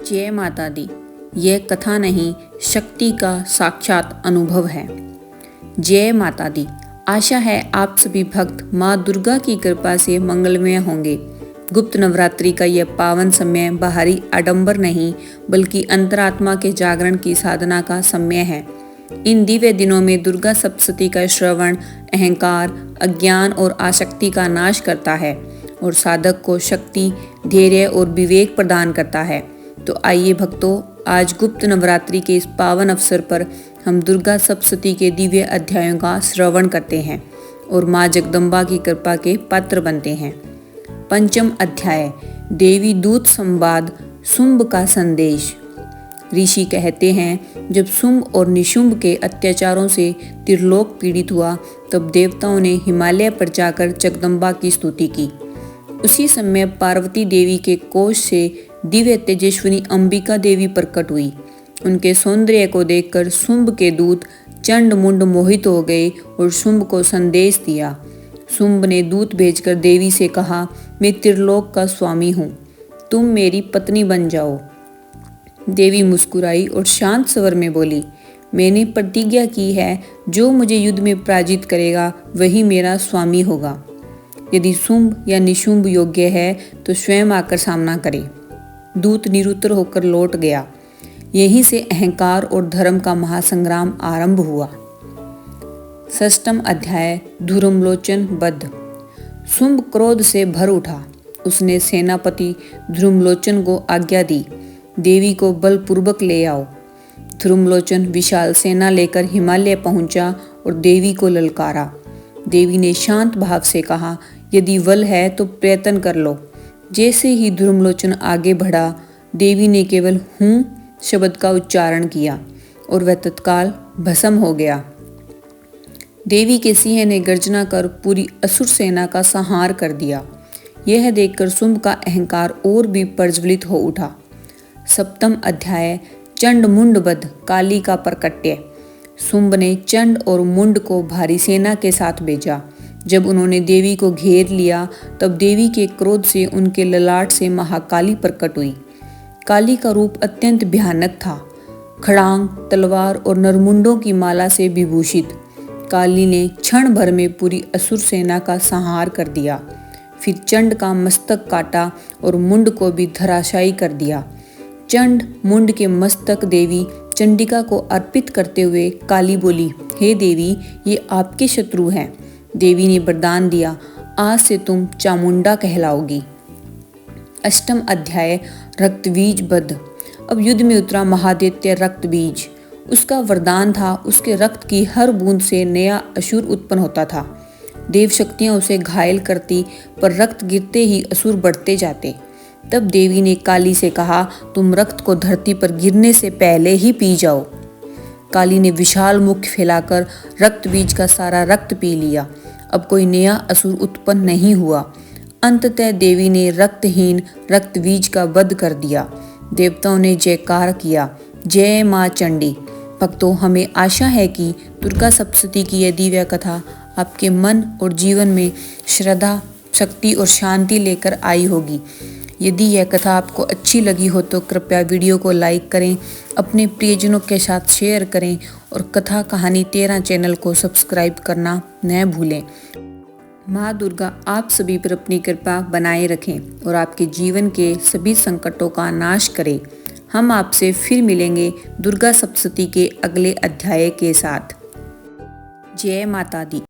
जय माता दी। यह कथा नहीं, शक्ति का साक्षात अनुभव है। जय माता दी। आशा है आप सभी भक्त माँ दुर्गा की कृपा से मंगलमय होंगे। गुप्त नवरात्रि का यह पावन समय बाहरी आडंबर नहीं बल्कि अंतरात्मा के जागरण की साधना का समय है। इन दिव्य दिनों में दुर्गा सप्तशती का श्रवण अहंकार, अज्ञान और आसक्ति का नाश करता है और साधक को शक्ति, धैर्य और विवेक प्रदान करता है। तो आइए भक्तों, आज गुप्त नवरात्रि के इस पावन अवसर पर हम दुर्गा सप्तशती के दिव्य अध्यायों का श्रवण करते हैं और माँ जगदम्बा की कृपा के पात्र बनते हैं। पंचम अध्याय, देवी दूत संवाद, शुंभ का संदेश। ऋषि कहते हैं, जब शुंभ और निशुंभ के अत्याचारों से त्रिलोक पीड़ित हुआ तब देवताओं ने हिमालय पर जाकर जगदम्बा की स्तुति की। उसी समय पार्वती देवी के कोष से दिव्य तेजस्विनी अंबिका देवी प्रकट हुई। उनके सौंदर्य को देखकर शुंभ के दूत चंड मुंड मोहित हो गए और शुंभ को संदेश दिया। शुंभ ने दूत भेजकर देवी से कहा, मैं त्रिलोक का स्वामी हूँ, तुम मेरी पत्नी बन जाओ। देवी मुस्कुराई और शांत स्वर में बोली, मैंने प्रतिज्ञा की है, जो मुझे युद्ध में पराजित करेगा वही मेरा स्वामी होगा। यदि शुंभ या निशुंभ योग्य है तो स्वयं आकर सामना करे। दूत निरुत्तर होकर लौट गया। यहीं से अहंकार और धर्म का महासंग्राम आरंभ हुआ। षष्ठम अध्याय, ध्रुमलोचन वध। शुंभ क्रोध से भर उठा। उसने सेनापति ध्रुमलोचन को आज्ञा दी, देवी को बलपूर्वक ले आओ। ध्रुमलोचन विशाल सेना लेकर हिमालय पहुंचा और देवी को ललकारा। देवी ने शांत भाव से कहा, यदि बल है तो प्रयत्न कर लो। जैसे ही ध्रुमलोचन आगे बढ़ा, देवी ने केवल हूँ शब्द का उच्चारण किया और वह तत्काल भस्म हो गया। देवी के सिंह ने गर्जना कर पूरी असुर सेना का संहार कर दिया। यह देखकर शुंभ का अहंकार और भी प्रज्वलित हो उठा। सप्तम अध्याय, चंड मुंड वध, काली का प्रकट्य। शुंभ ने चंड और मुंड को भारी सेना के साथ भेजा। जब उन्होंने देवी को घेर लिया तब देवी के क्रोध से उनके ललाट से महाकाली प्रकट हुई। काली का रूप अत्यंत भयानक था। खड़ांग, तलवार और नरमुंडों की माला से विभूषित काली ने क्षण भर में पूरी असुर सेना का संहार कर दिया। फिर चंड का मस्तक काटा और मुंड को भी धराशायी कर दिया। चंड मुंड के मस्तक देवी चंडिका को अर्पित करते हुए काली बोली, हे देवी, ये आपके शत्रु हैं। देवी ने वरदान दिया, आज से तुम चामुंडा कहलाओगी। अष्टम अध्याय, रक्तबीज वध। अब युद्ध में उतरा महादैत्य रक्तबीज। उसका वरदान था, उसके रक्त की हर बूंद से नया असुर उत्पन्न होता था। देव शक्तियां उसे घायल करती, पर रक्त गिरते ही असुर बढ़ते जाते। तब देवी ने काली से कहा, तुम रक्त को धरती पर गिरने से पहले ही पी जाओ। काली ने विशाल मुख फैलाकर रक्तबीज का सारा रक्त पी लिया। अब कोई नया असुर उत्पन्न नहीं हुआ। अंततः देवी ने रक्तहीन रक्तबीज का वध कर दिया। देवताओं ने जयकार किया, जय माँ चंडी। भक्तों, हमें आशा है कि दुर्गा सप्तशती की यह दिव्य कथा आपके मन और जीवन में श्रद्धा, शक्ति और शांति लेकर आई होगी। यदि यह कथा आपको अच्छी लगी हो तो कृपया वीडियो को लाइक करें, अपने प्रियजनों के साथ शेयर करें और कथा कहानी 13 चैनल को सब्सक्राइब करना न भूलें। माँ दुर्गा आप सभी पर अपनी कृपा बनाए रखें और आपके जीवन के सभी संकटों का नाश करें। हम आपसे फिर मिलेंगे दुर्गा सप्तशती के अगले अध्याय के साथ। जय माता दी।